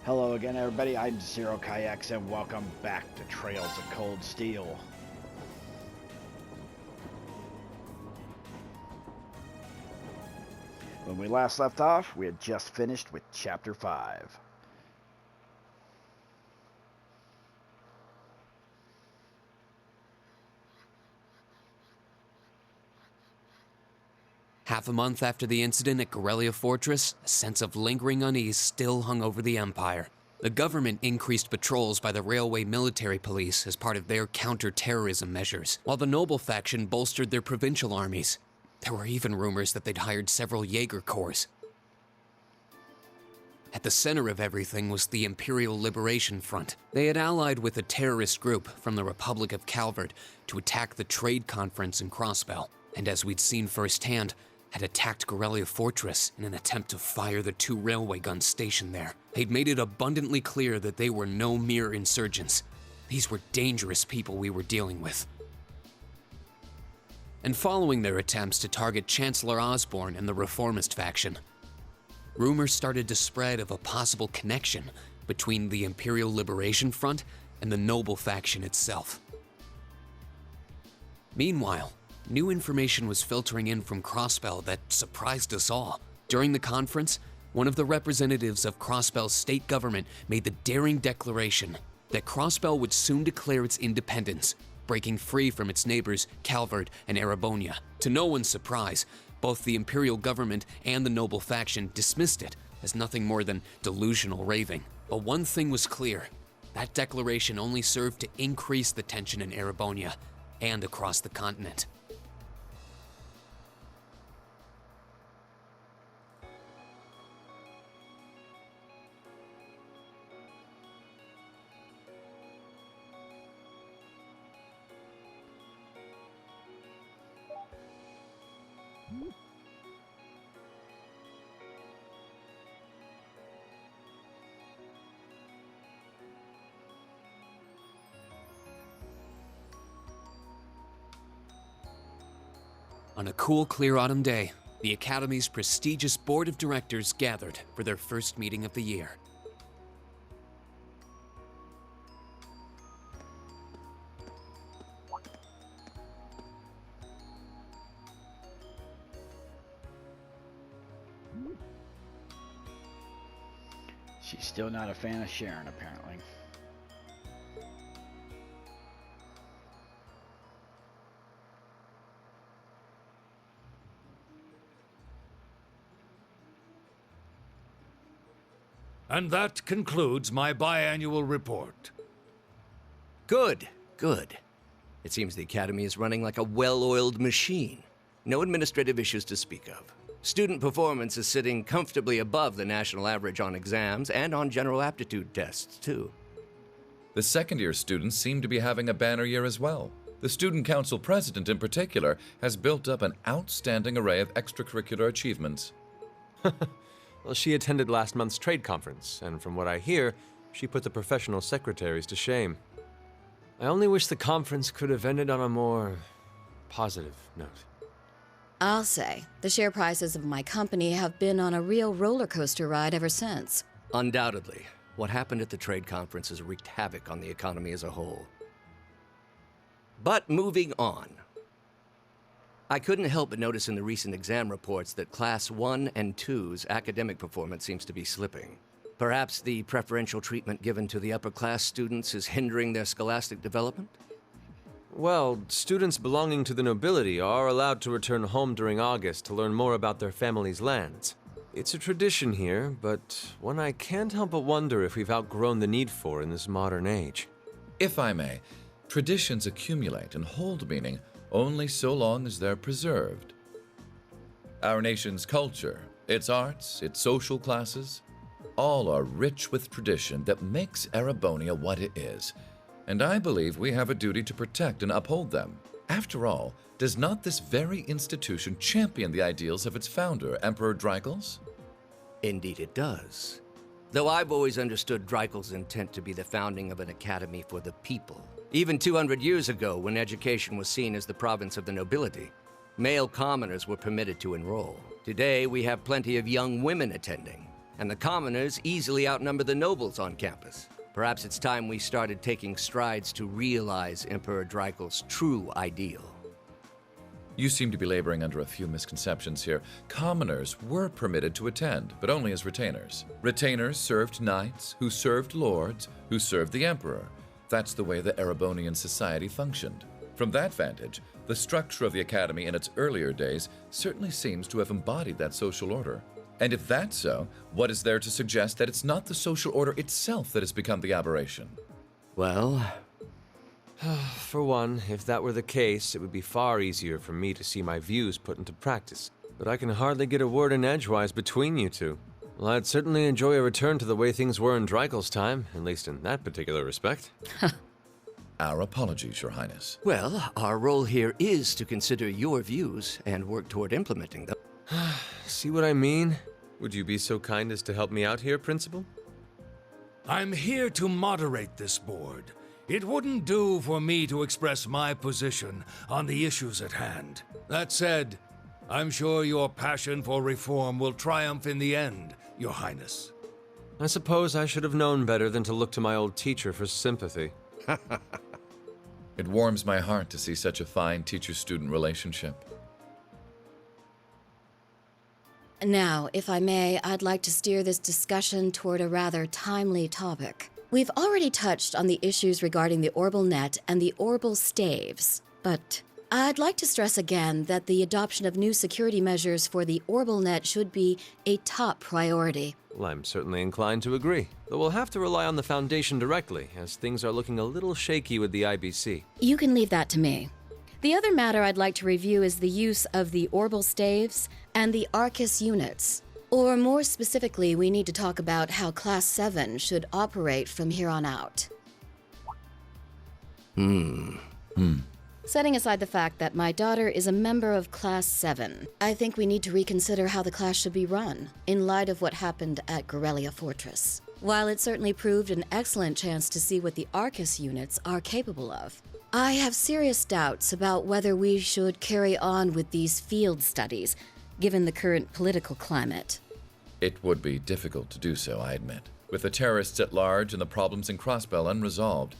Hello again, everybody. I'm Zero Kayaks, and welcome back to Trails of Cold Steel. When we last left off, we had just finished with Chapter 5. Half a month after the incident at Corellia Fortress, a sense of lingering unease still hung over the Empire. The government increased patrols by the Railway Military Police as part of their counter-terrorism measures, while the Noble faction bolstered their provincial armies. There were even rumors that they'd hired several Jaeger Corps. At the center of everything was the Imperial Liberation Front. They had allied with a terrorist group from the Republic of Calvard to attack the trade conference in Crossbell, and as we'd seen firsthand, had attacked Corellia Fortress in an attempt to fire the 2 railway guns stationed there. They'd made it abundantly clear that they were no mere insurgents. These were dangerous people we were dealing with. And following their attempts to target Chancellor Osborne and the Reformist faction, rumors started to spread of a possible connection between the Imperial Liberation Front and the Noble faction itself. Meanwhile, new information was filtering in from Crossbell that surprised us all. During the conference, one of the representatives of Crossbell's state government made the daring declaration that Crossbell would soon declare its independence, breaking free from its neighbors Calvard and Erebonia. To no one's surprise, both the Imperial government and the Noble faction dismissed it as nothing more than delusional raving. But one thing was clear: that declaration only served to increase the tension in Erebonia and across the continent. On a cool, clear autumn day, the Academy's prestigious board of directors gathered for their first meeting of the year. She's still not a fan of Sharon, apparently. And that concludes my biannual report. Good. It seems the Academy is running like a well-oiled machine. No administrative issues to speak of. Student performance is sitting comfortably above the national average on exams and on general aptitude tests, too. The second-year students seem to be having a banner year as well. The Student Council president, in particular, has built up an outstanding array of extracurricular achievements. Well, she attended last month's trade conference, and from what I hear, she put the professional secretaries to shame. I only wish the conference could have ended on a more positive note. I'll say, the share prices of my company have been on a real roller coaster ride ever since. Undoubtedly, what happened at the trade conference has wreaked havoc on the economy as a whole. But moving on. I couldn't help but notice in the recent exam reports that Class 1 and 2's academic performance seems to be slipping. Perhaps the preferential treatment given to the upper class students is hindering their scholastic development? Well, students belonging to the nobility are allowed to return home during August to learn more about their family's lands. It's a tradition here, but one I can't help but wonder if we've outgrown the need for in this modern age. If I may, traditions accumulate and hold meaning only so long as they're preserved. Our nation's culture, its arts, its social classes, all are rich with tradition that makes Erebonia what it is, and I believe we have a duty to protect and uphold them. After all, does not this very institution champion the ideals of its founder, Emperor Drycles? Indeed it does. Though I've always understood Drycles' intent to be the founding of an academy for the people. Even 200 years ago, when education was seen as the province of the nobility, male commoners were permitted to enroll. Today, we have plenty of young women attending, and the commoners easily outnumber the nobles on campus. Perhaps it's time we started taking strides to realize Emperor Dreikel's true ideal. You seem to be laboring under a few misconceptions here. Commoners were permitted to attend, but only as retainers. Retainers served knights, who served lords, who served the emperor. That's the way the Erebonian society functioned. From that vantage, the structure of the academy in its earlier days certainly seems to have embodied that social order. And if that's so, what is there to suggest that it's not the social order itself that has become the aberration? Well, For one, if that were the case, it would be far easier for me to see my views put into practice. But I can hardly get a word in edgewise between you two. Well, I'd certainly enjoy a return to the way things were in Dreikel's time, at least in that particular respect. Our apologies, Your Highness. well, our role here is to consider your views and work toward implementing them. See what I mean? Would you be so kind as to help me out here, Principal? I'm here to moderate this board. It wouldn't do for me to express my position on the issues at hand. That said, I'm sure your passion for reform will triumph in the end, Your Highness. I suppose I should have known better than to look to my old teacher for sympathy. It warms my heart to see such a fine teacher-student relationship. Now, if I may, I'd like to steer this discussion toward a rather timely topic. We've already touched on the issues regarding the Orbal Net and the Orbal Staves, but I'd like to stress again that the adoption of new security measures for the Orbal Net should be a top priority. Well, I'm certainly inclined to agree, though we'll have to rely on the Foundation directly, as things are looking a little shaky with the IBC. You can leave that to me. The other matter I'd like to review is the use of the Orbal Staves and the Arcus units. Or more specifically, we need to talk about how Class 7 should operate from here on out. Setting aside the fact that my daughter is a member of Class 7, I think we need to reconsider how the class should be run, in light of what happened at Gorelia Fortress. While it certainly proved an excellent chance to see what the Arcus units are capable of, I have serious doubts about whether we should carry on with these field studies, given the current political climate. It would be difficult to do so, I admit. With the terrorists at large and the problems in Crossbell unresolved,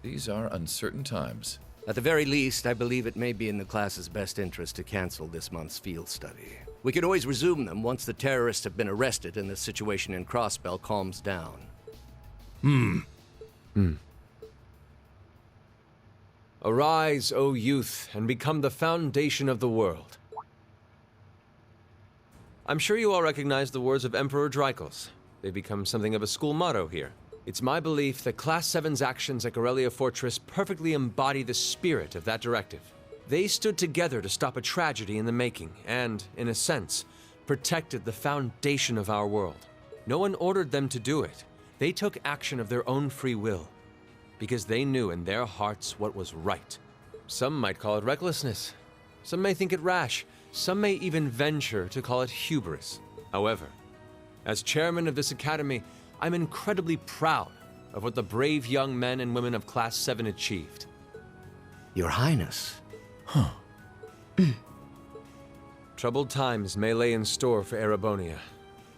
these are uncertain times. At the very least, I believe it may be in the class's best interest to cancel this month's field study. We could always resume them once the terrorists have been arrested and the situation in Crossbell calms down. Arise, O youth, and become the foundation of the world. I'm sure you all recognize the words of Emperor Dreikel's. They've become something of a school motto here. It's my belief that Class 7's actions at Gorelia Fortress perfectly embody the spirit of that directive. They stood together to stop a tragedy in the making and, in a sense, protected the foundation of our world. No one ordered them to do it. They took action of their own free will, because they knew in their hearts what was right. Some might call it recklessness. Some may think it rash. Some may even venture to call it hubris. However, as chairman of this academy, I'm incredibly proud of what the brave young men and women of Class 7 achieved. Your Highness. Troubled times may lay in store for Erebonia,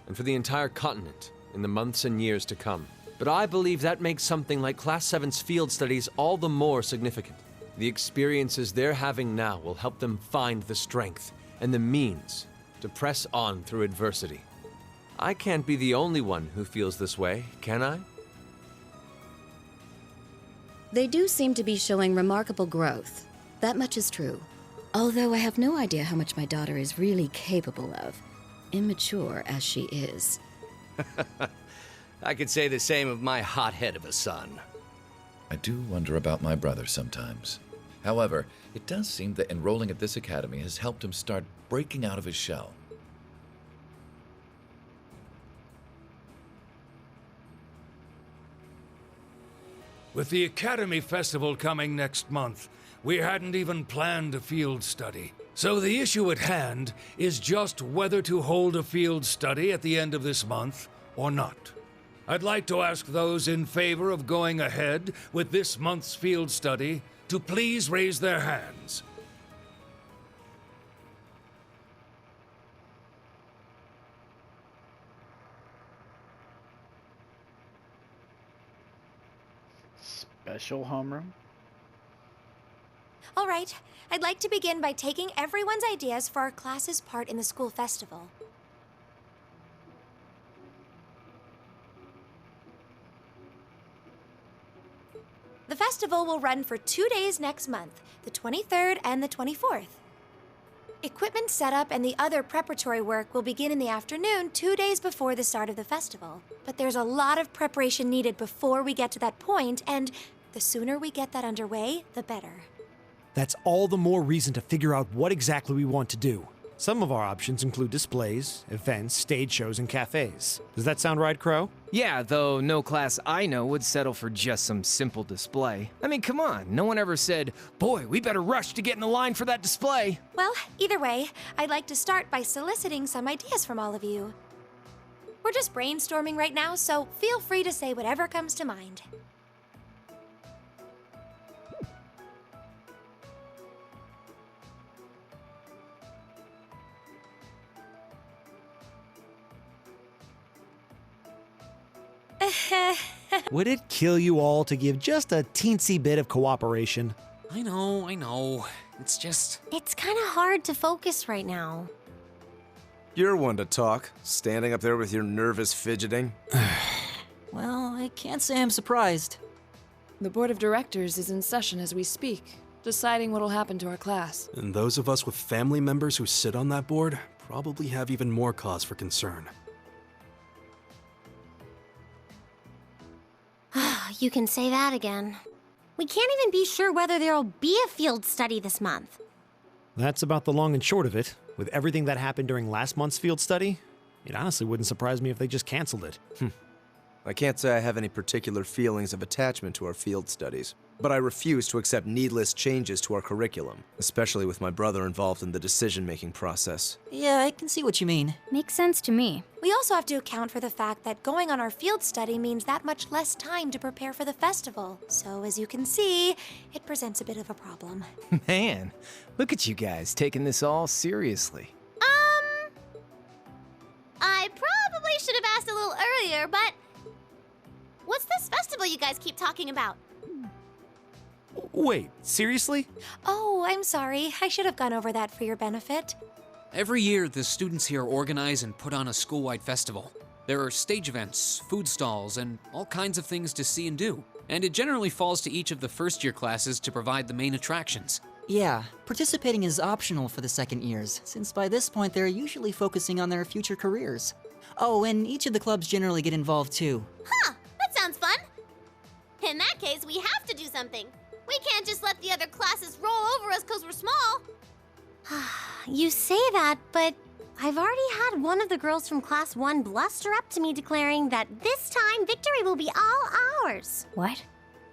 and for the entire continent in the months and years to come. But I believe that makes something like Class 7's field studies all the more significant. The experiences they're having now will help them find the strength and the means to press on through adversity. I can't be the only one who feels this way, can I? They do seem to be showing remarkable growth. That much is true. Although I have no idea how much my daughter is really capable of, immature as she is. I could say the same of my hothead of a son. I do wonder about my brother sometimes. However, it does seem that enrolling at this academy has helped him start breaking out of his shell. With the Academy Festival coming next month, we hadn't even planned a field study. So the issue at hand is just whether to hold a field study at the end of this month or not. I'd like to ask those in favor of going ahead with this month's field study to please raise their hands. special homeroom? All right, I'd like to begin by taking everyone's ideas for our class's part in the school festival. The festival will run for 2 days next month, the 23rd and the 24th. Equipment setup and the other preparatory work will begin in the afternoon 2 days before the start of the festival. But there's a lot of preparation needed before we get to that point, and the sooner we get that underway, the better. That's all the more reason to figure out what exactly we want to do. Some of our options include displays, events, stage shows, and cafes. Does that sound right, Crow? Yeah, though no class I know would settle for just some simple display. I mean, come on, no one ever said, boy, we better rush to get in the line for that display. Well, either way, I'd like to start by soliciting some ideas from all of you. We're just brainstorming right now, so feel free to say whatever comes to mind. Would it kill you all to give just a teensy bit of cooperation? I know. It's just. It's kind of hard to focus right now. You're one to talk, standing up there with your nervous fidgeting. Well, I can't say I'm surprised. The board of directors is in session as we speak, deciding what'll happen to our class. And those of us with family members who sit on that board probably have even more cause for concern. You can say that again. We can't even be sure whether there'll be a field study this month. That's about the long and short of it. With everything that happened during last month's field study, it honestly wouldn't surprise me if they just canceled it. I can't say I have any particular feelings of attachment to our field studies, but I refuse to accept needless changes to our curriculum, especially with my brother involved in the decision-making process. Yeah, I can see what you mean. Makes sense to me. We also have to account for the fact that going on our field study means that much less time to prepare for the festival. So as you can see, it presents a bit of a problem. Man, look at you guys taking this all seriously. I probably should have asked a little earlier, but what's this festival you guys keep talking about? Wait, seriously? Oh, I'm sorry. I should have gone over that for your benefit. Every year, the students here organize and put on a school-wide festival. There are stage events, food stalls, and all kinds of things to see and do. And it generally falls to each of the first-year classes to provide the main attractions. Yeah, participating is optional for the second years, since by this point they're usually focusing on their future careers. Oh, and each of the clubs generally get involved too. Huh, that sounds fun. In that case, we have to do something. We can't just let the other classes roll over us because we're small. You say that, but I've already had one of the girls from Class 1 bluster up to me declaring that this time victory will be all ours. What?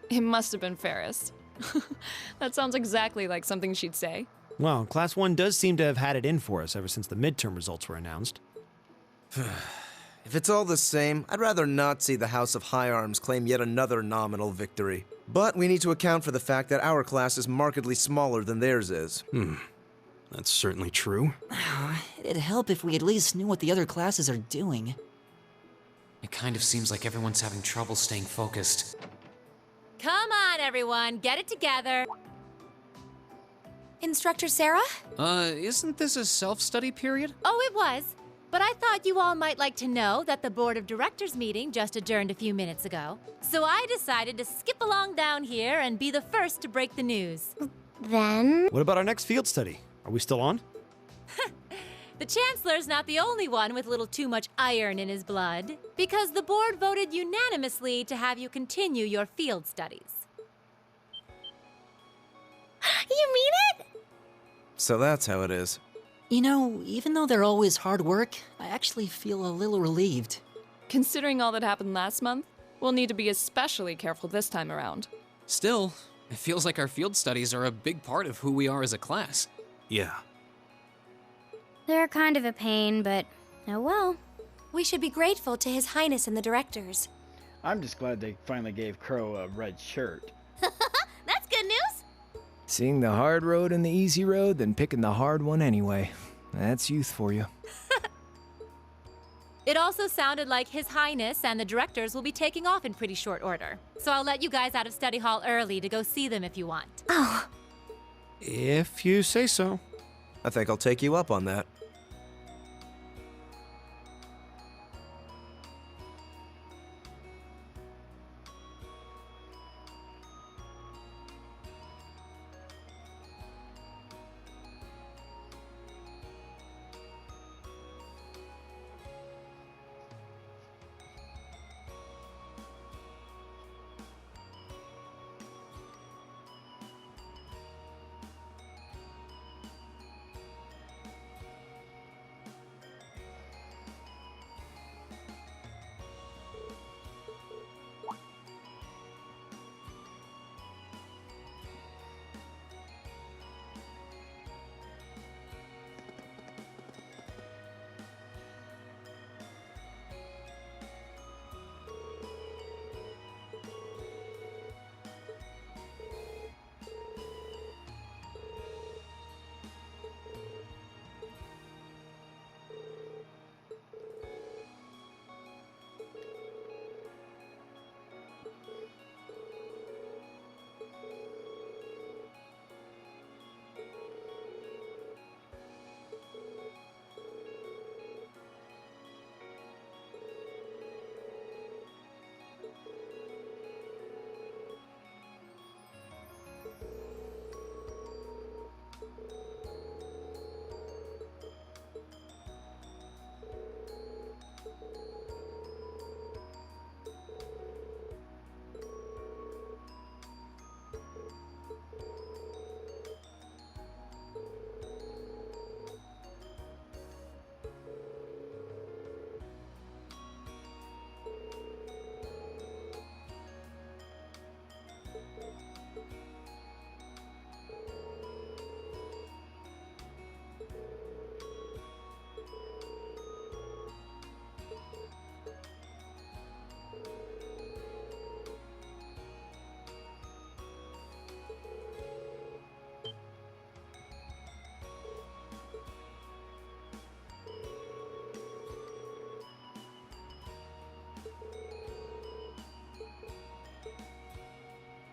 It must have been Ferris. That sounds exactly like something she'd say. Well, Class 1 does seem to have had it in for us ever since the midterm results were announced. If it's all the same, I'd rather not see the House of High Arms claim yet another nominal victory. But we need to account for the fact that our class is markedly smaller than theirs is. That's certainly true. It'd help if we at least knew what the other classes are doing. It kind of seems like everyone's having trouble staying focused. Come on, everyone, get it together. Instructor Sarah? Isn't this a self-study period? Oh, it was. But I thought you all might like to know that the Board of Directors meeting just adjourned a few minutes ago. So I decided to skip along down here and be the first to break the news. Then? What about our next field study? Are we still on? The Chancellor's not the only one with a little too much iron in his blood, because the board voted unanimously to have you continue your field studies. You mean it? So that's how it is. You know, even though they're always hard work, I actually feel a little relieved. Considering all that happened last month, we'll need to be especially careful this time around. Still, it feels like our field studies are a big part of who we are as a class. Yeah. They're kind of a pain, but oh well. We should be grateful to His Highness and the directors. I'm just glad they finally gave Crow a red shirt. That's good news. Seeing the hard road and the easy road, then picking the hard one anyway. That's youth for you. It also sounded like His Highness and the directors will be taking off in pretty short order. So I'll let you guys out of study hall early to go see them if you want. Oh. If you say so. I think I'll take you up on that.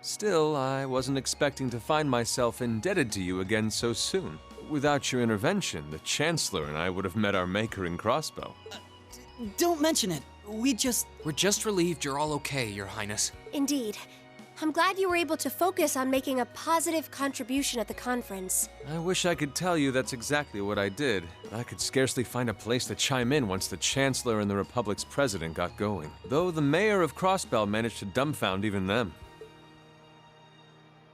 Still, I wasn't expecting to find myself indebted to you again so soon. Without your intervention, the Chancellor and I would have met our maker in Crossbow. Don't mention it. We're just relieved you're all okay, Your Highness. Indeed. I'm glad you were able to focus on making a positive contribution at the conference. I wish I could tell you that's exactly what I did. I could scarcely find a place to chime in once the Chancellor and the Republic's president got going. Though the mayor of Crossbell managed to dumbfound even them.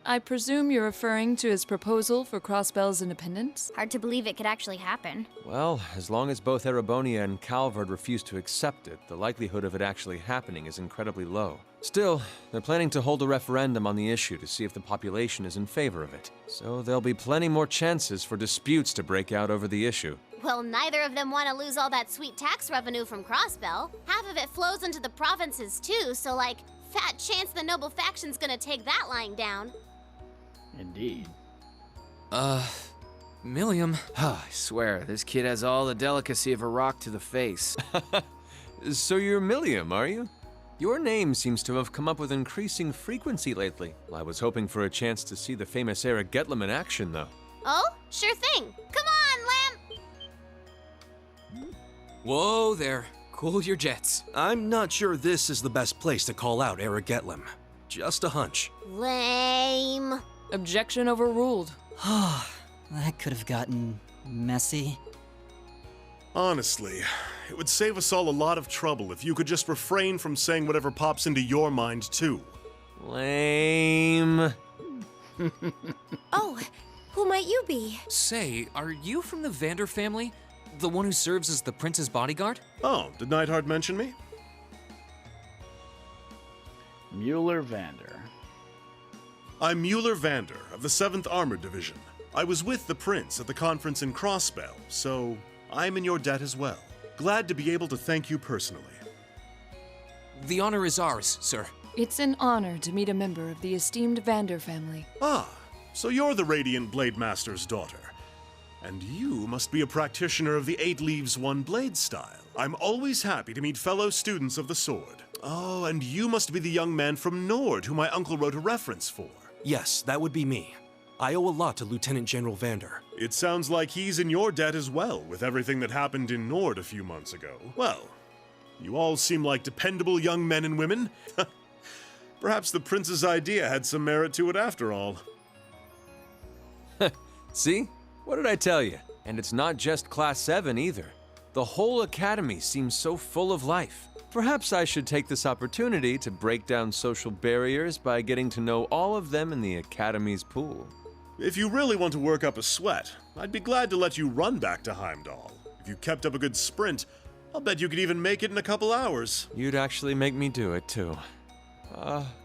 I presume you're referring to his proposal for Crossbell's independence? Hard to believe it could actually happen. Well, as long as both Erebonia and Calvard refuse to accept it, the likelihood of it actually happening is incredibly low. Still, they're planning to hold a referendum on the issue to see if the population is in favor of it. So there'll be plenty more chances for disputes to break out over the issue. Well, neither of them want to lose all that sweet tax revenue from Crossbell. Half of it flows into the provinces too, so like, fat chance the noble faction's gonna take that lying down. Indeed. Milliam. I swear, this kid has all the delicacy of a rock to the face. So you're Milliam, are you? Your name seems to have come up with increasing frequency lately. I was hoping for a chance to see the famous Eric Getlem in action, though. Oh, sure thing. Come on, Lamp! Whoa there. Cool your jets. I'm not sure this is the best place to call out Eric Getlem. Just a hunch. Lame. Objection overruled. That could have gotten messy. Honestly, it would save us all a lot of trouble if you could just refrain from saying whatever pops into your mind, too. Lame. Oh, who might you be? Say, are you from the Vander family? The one who serves as the prince's bodyguard? Oh, did Neidhart mention me? Mueller Vander. I'm Mueller Vander of the 7th Armored Division. I was with the prince at the conference in Crossbell, so I'm in your debt as well. Glad to be able to thank you personally. The honor is ours, sir. It's an honor to meet a member of the esteemed Vander family. Ah, so you're the Radiant Blade Master's daughter. And you must be a practitioner of the 8 Leaves 1 Blade style. I'm always happy to meet fellow students of the sword. Oh, and you must be the young man from Nord who my uncle wrote a reference for. Yes, that would be me. I owe a lot to Lieutenant General Vander. It sounds like he's in your debt as well, with everything that happened in Nord a few months ago. Well, you all seem like dependable young men and women. Perhaps the prince's idea had some merit to it after all. See? What did I tell you? And it's not just Class 7 either. The whole academy seems so full of life. Perhaps I should take this opportunity to break down social barriers by getting to know all of them in the academy's pool. If you really want to work up a sweat, I'd be glad to let you run back to Heimdall. If you kept up a good sprint, I'll bet you could even make it in a couple hours. You'd actually make me do it, too.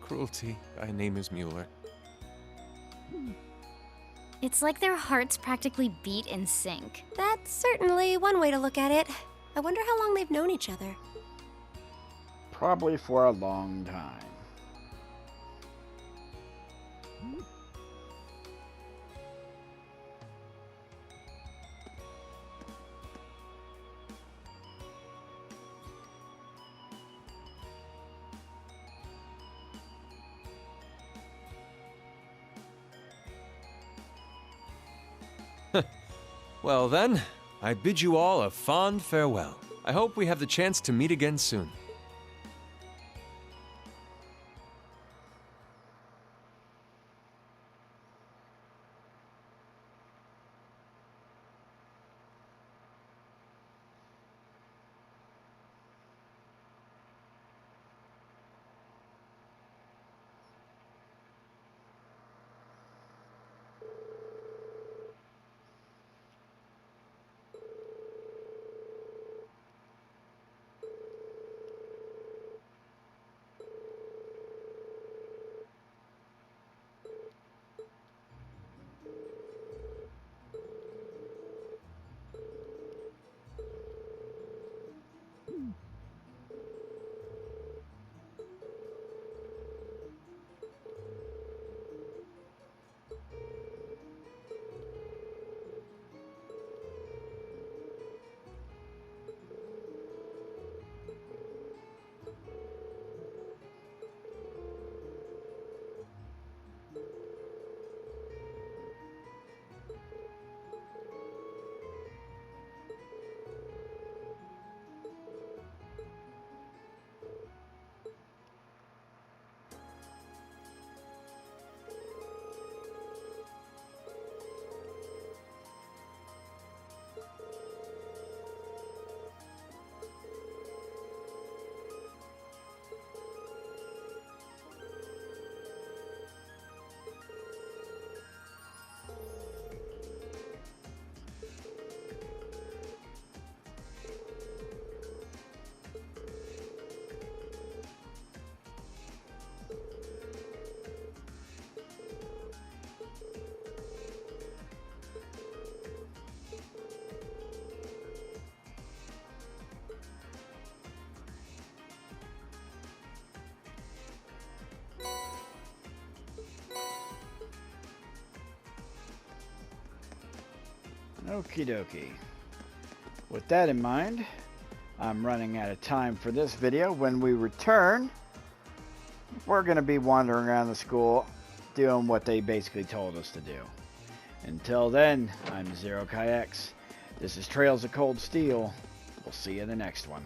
Cruelty. Thy name is Mueller. It's like their hearts practically beat in sync. That's certainly one way to look at it. I wonder how long they've known each other. Probably for a long time. Well then, I bid you all a fond farewell. I hope we have the chance to meet again soon. Okie dokie. With that in mind, I'm running out of time for this video. When we return, we're going to be wandering around the school doing what they basically told us to do. Until then, I'm Zero Kai X. This is Trails of Cold Steel. We'll see you in the next one.